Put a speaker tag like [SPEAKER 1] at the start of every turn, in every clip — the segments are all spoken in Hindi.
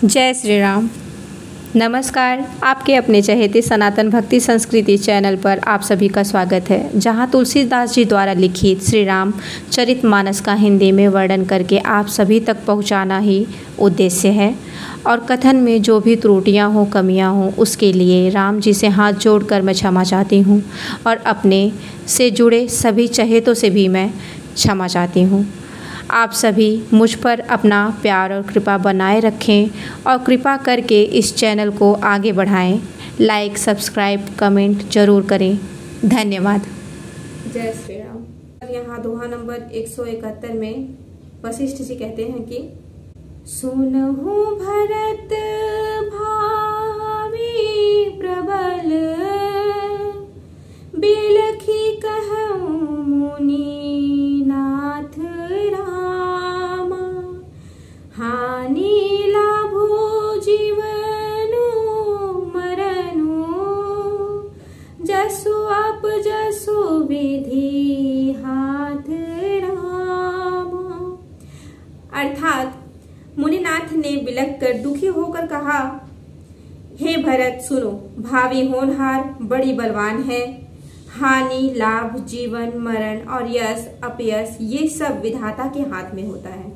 [SPEAKER 1] जय श्री राम। नमस्कार। आपके अपने चहेते सनातन भक्ति संस्कृति चैनल पर आप सभी का स्वागत है, जहां तुलसीदास जी द्वारा लिखित श्री राम चरितमानस का हिंदी में वर्णन करके आप सभी तक पहुंचाना ही उद्देश्य है। और कथन में जो भी त्रुटियां हो, कमियां हो, उसके लिए राम जी से हाथ जोड़कर मैं क्षमा चाहती हूं और अपने से जुड़े सभी चहेतों से भी मैं क्षमा चाहती हूं। आप सभी मुझ पर अपना प्यार और कृपा बनाए रखें और कृपा करके इस चैनल को आगे बढ़ाएं। लाइक, सब्सक्राइब, कमेंट जरूर करें। धन्यवाद।
[SPEAKER 2] जय श्री राम। यहाँ दोहा नंबर 171 में वशिष्ठ जी कहते हैं कि सुनहु भरत भावी प्रबल, बिलखी कहूँ मुनि नाथ रामा, हानि लाभो जीवनु मरनु, जसु अप जसु विधि हाथ रामा। अर्थात मुनिनाथ ने बिलख कर दुखी होकर कहा, हे भरत सुनो, भावी होनहार बड़ी बलवान है। हानि, लाभ, जीवन, मरण और यश, अपयश ये सब विधाता के हाथ में होता है।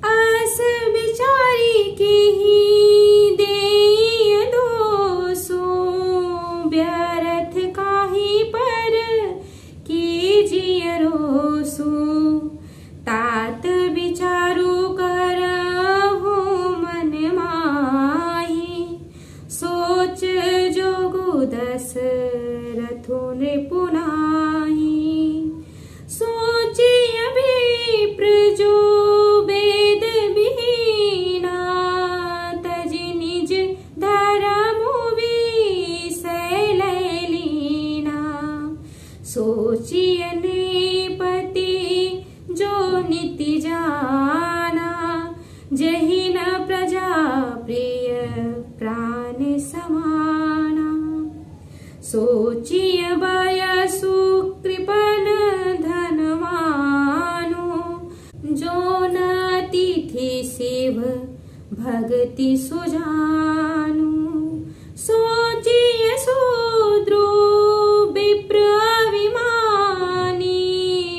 [SPEAKER 2] अस बिचारी के ही देई दोषो, व्यर्थ काहि पर कीजिए रोसु, तात विचारु करहु मन माहि, सोच जोगु दशरथु नृपुनाहि, सोचिय विप्र जो वेद विहीना, तजि निज धर्मु विषय लय लीना, सोचिय नृपति जो नीति जाना, जहि न प्रजा प्रिय प्राण समाना, सोचिय वयसु कृपन धनवानु, जो न अतिथि शिव भगति सुजानु, सोचिय शूद्रो विप्र अभिमानी,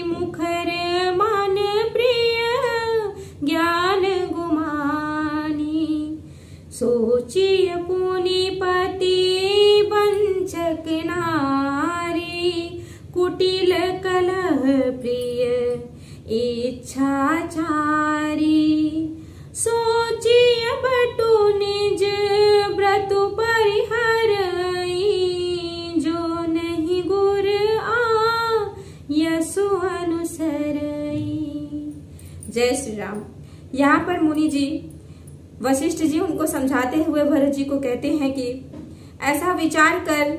[SPEAKER 2] मुखर मन प्रिय ज्ञान गुमानी, सोचिय पुनिपति वंचक नारी, कुटिल कलह प्रिय इच्छाचारी, सोचिय बटु निज व्रत परिहरई, जो नहीं गुर आ यसु अनुसरई। जय श्री राम। यहाँ पर मुनि जी, वशिष्ठ जी उनको समझाते हुए भरत जी को कहते हैं कि ऐसा विचार कर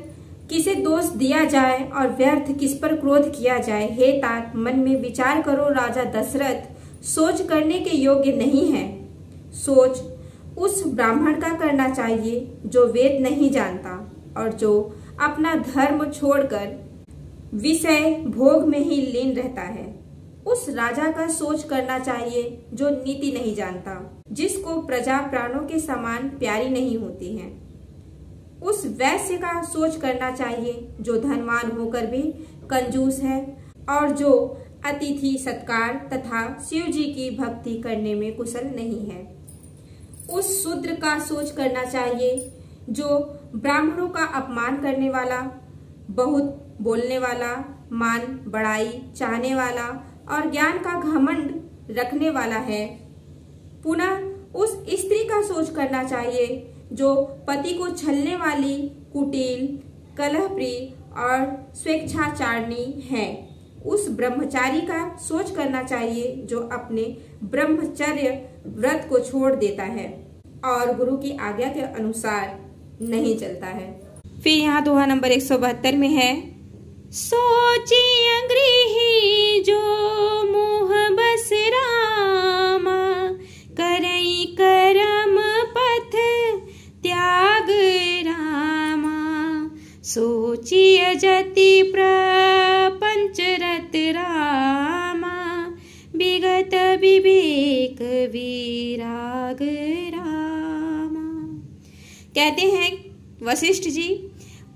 [SPEAKER 2] किसे दोष दिया जाए और व्यर्थ किस पर क्रोध किया जाए। हे तात, मन में विचार करो, राजा दशरथ सोच करने के योग्य नहीं है। सोच उस ब्राह्मण का करना चाहिए जो वेद नहीं जानता और जो अपना धर्म छोड़कर विषय भोग में ही लीन रहता है। उस राजा का सोच करना चाहिए जो नीति नहीं जानता, जिसको प्रजा प्राणों के समान प्यारी नहीं होती है। उस वैश्य का सोच करना चाहिए जो धनवान होकर भी कंजूस है और जो अतिथि सत्कार तथा शिव जी की भक्ति करने में कुशल नहीं है। उस शूद्र का सोच करना चाहिए जो ब्राह्मणों का अपमान करने वाला, बहुत बोलने वाला, मान बढ़ाई चाहने वाला और ज्ञान का घमंड रखने वाला है। पुनः उस स्त्री का सोच करना चाहिए जो पति को छलने वाली, कुटिल, कलहप्रिय और स्वेच्छाचारिणी है। उस ब्रह्मचारी का सोच करना चाहिए जो अपने ब्रह्मचर्य व्रत को छोड़ देता है और गुरु की आज्ञा के अनुसार नहीं चलता है। फिर यहाँ दोहा नंबर 172 में है, सोचिय गृही जो मोह बस रामा, करई करम पथ त्याग रामा, सोचिय जति प्रपंच रत रामा, विगत विवेक विराग राम।
[SPEAKER 1] कहते हैं वशिष्ठ जी,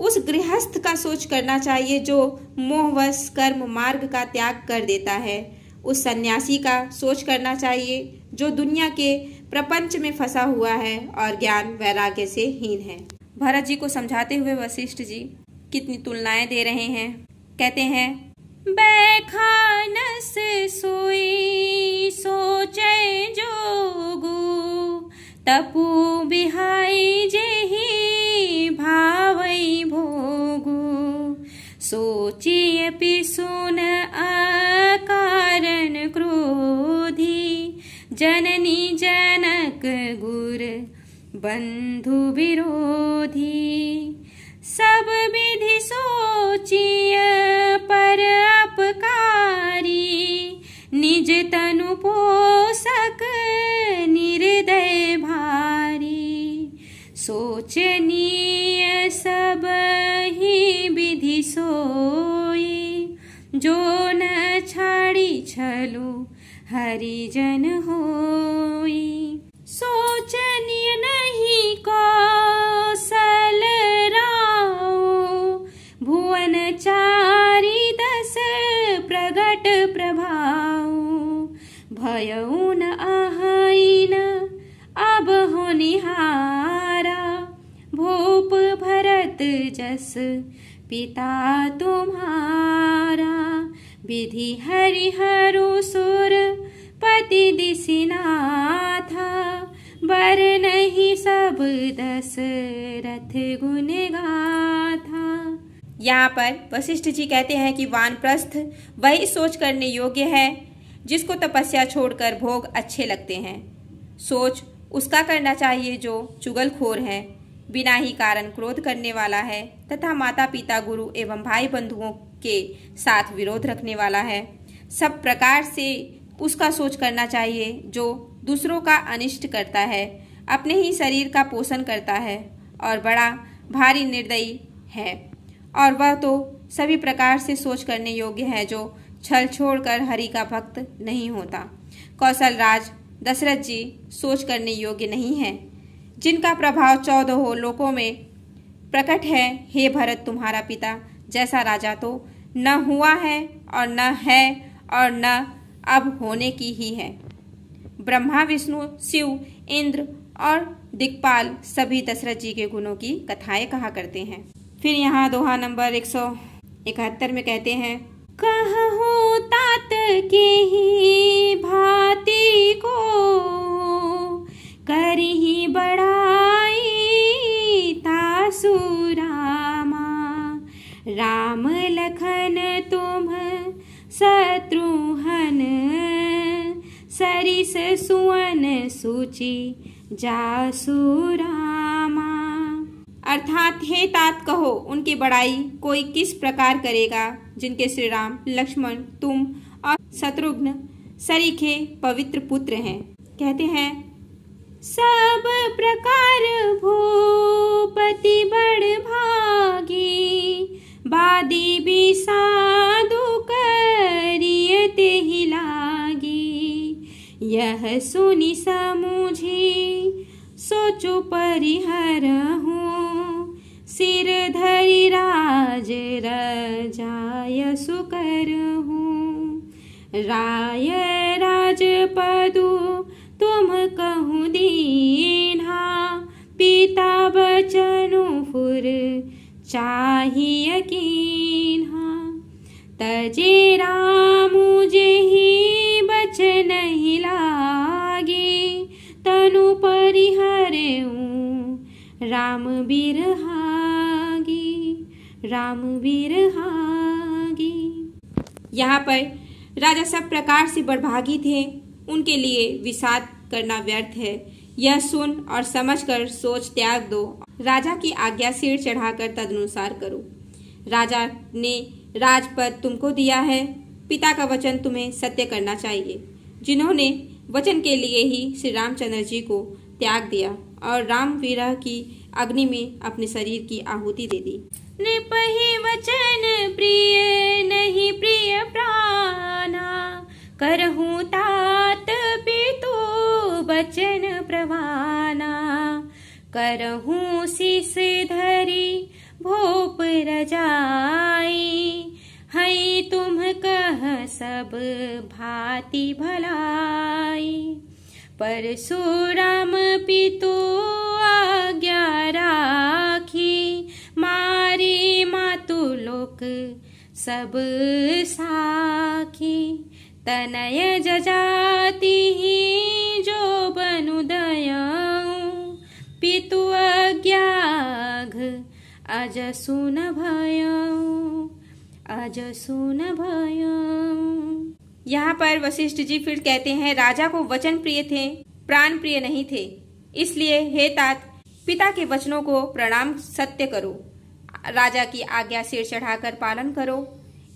[SPEAKER 1] उस गृहस्थ का सोच करना चाहिए जो मोहवश कर्म मार्ग का त्याग कर देता है। उस सन्यासी का सोच करना चाहिए जो दुनिया के प्रपंच में फंसा हुआ है और ज्ञान वैराग्य से हीन है। भरत जी को समझाते हुए वशिष्ठ जी कितनी तुलनाएं दे रहे हैं। कहते हैं,
[SPEAKER 2] बैखानस सोई सोचे जोगु, तपु बिहाई जेहि भावई भोगु, सोचिय पिसुन अकारण क्रोधी, जननी जनक गुर बंधु विरोधी, सब विधि सोचिय पर अपकारी, निज तनु पोषक निर्दय भारी, सोचनीय सब ही विधि सोई, जो न छाड़ी छलु हरिजन होई, सोचनीय नहीं कौशल राओ, भुवन चारि दस प्रगट प्रभाव, भयउ न अहइन अब होनिहारा, भूप भरत जस पिता तुम्हारा, विधि हरिहरु सुर पति दिसिनाथा, बर नहीं सब दशरथ गुण गाथा।
[SPEAKER 1] यहाँ पर वशिष्ठ जी कहते हैं कि वानप्रस्थ वही सोच करने योग्य है जिसको तपस्या छोड़कर भोग अच्छे लगते हैं। सोच उसका करना चाहिए जो चुगलखोर है, बिना ही कारण क्रोध करने वाला है तथा माता पिता गुरु एवं भाई बंधुओं के साथ विरोध रखने वाला है। सब प्रकार से उसका सोच करना चाहिए जो दूसरों का अनिष्ट करता है, अपने ही शरीर का पोषण करता है और बड़ा भारी निर्दयी है। और वह तो सभी प्रकार से सोच करने योग्य है जो छल छोड़कर हरि का भक्त नहीं होता। कौशल राज दशरथ जी सोच करने योग्य नहीं है, जिनका प्रभाव 14 लोकों में प्रकट है। हे भरत, तुम्हारा पिता जैसा राजा तो न हुआ है और न है और न अब होने की ही है। ब्रह्मा, विष्णु, शिव, इंद्र और दिक्पाल सभी दशरथ जी के गुणों की कथाएं कहा करते हैं। फिर यहाँ दोहा नंबर 171 में कहते हैं,
[SPEAKER 2] कहूँ तात के ही भांति को, करही बड़ाई तासु रामा, राम लखन तुम शत्रुघ्न, सरिस सुवन सूचि जासु रामा।
[SPEAKER 1] अर्थात हे तात, कहो उनकी बड़ाई कोई किस प्रकार करेगा जिनके श्री राम, लक्ष्मण, तुम और शत्रुघ्न सरीखे पवित्र पुत्र हैं। कहते हैं,
[SPEAKER 2] सब प्रकार भूपति बड़ भागी, बादी बिसाधु करियते ही लागी, यह सुनि समुझी सोचो परिहरहूँ, सिर धरि राज रजाय सुकरहूँ, राय राजपदु तुम कहूँ दीन्हा, पिता बचनु फुर चाहिए कीन्हा, तजे रामु जेहि बचन ही लागे, तनु परिहरेऊ राम बिरहागी, राम बिरहागी।
[SPEAKER 1] यहाँ पर राजा सब प्रकार से बड़भागी थे, उनके लिए विषाद करना व्यर्थ है। यह सुन और समझकर सोच त्याग दो। राजा की आज्ञा सिर चढ़ाकर तदनुसार करो। राजा ने राजपद तुमको दिया है, पिता का वचन तुम्हें सत्य करना चाहिए। जिन्होंने वचन के लिए ही श्री रामचंद्र जी को त्याग दिया और राम विरह की अग्नि में अपने शरीर की आहुति दे दी।
[SPEAKER 2] नृपहि वचन प्रिय नहीं प्रिय प्राणा, करहूँ तात पितु बचन प्रवाना, करहूँ शीस धरी भूप रजाई, हई तुम कह सब भांति भलाई। परशुराम पितु आज्ञा राखी, मारी मातु लोक सब साखी। तनय जजाति जो बनु दयाऊँ, पितु आज्ञाघ अज सुन भयऊँ, अज सुन भयऊँ।
[SPEAKER 1] यहाँ पर वशिष्ठ जी फिर कहते हैं, राजा को वचन प्रिय थे, प्राण प्रिय नहीं थे, इसलिए हे तात पिता के वचनों को प्रणाम सत्य करो, राजा की आज्ञा सिर चढ़ाकर पालन करो,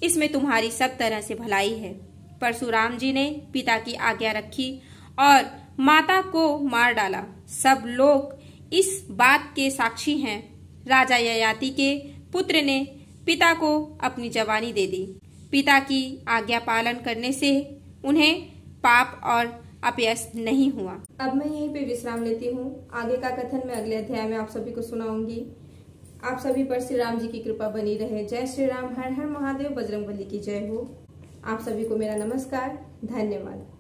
[SPEAKER 1] इसमें तुम्हारी सब तरह से भलाई है। परशुराम जी ने पिता की आज्ञा रखी और माता को मार डाला। सब लोग इस बात के साक्षी हैं। राजा ययाति के पुत्र ने पिता को अपनी जवानी दे दी। पिता की आज्ञा पालन करने से उन्हें पाप और अपयश नहीं हुआ। अब मैं यहीं पे विश्राम लेती हूँ। आगे का कथन मैं अगले अध्याय में आप सभी को सुनाऊंगी। आप सभी पर श्री राम जी की कृपा बनी रहे। जय श्री राम। हर हर महादेव। बजरंगबली की जय हो। आप सभी को मेरा नमस्कार। धन्यवाद।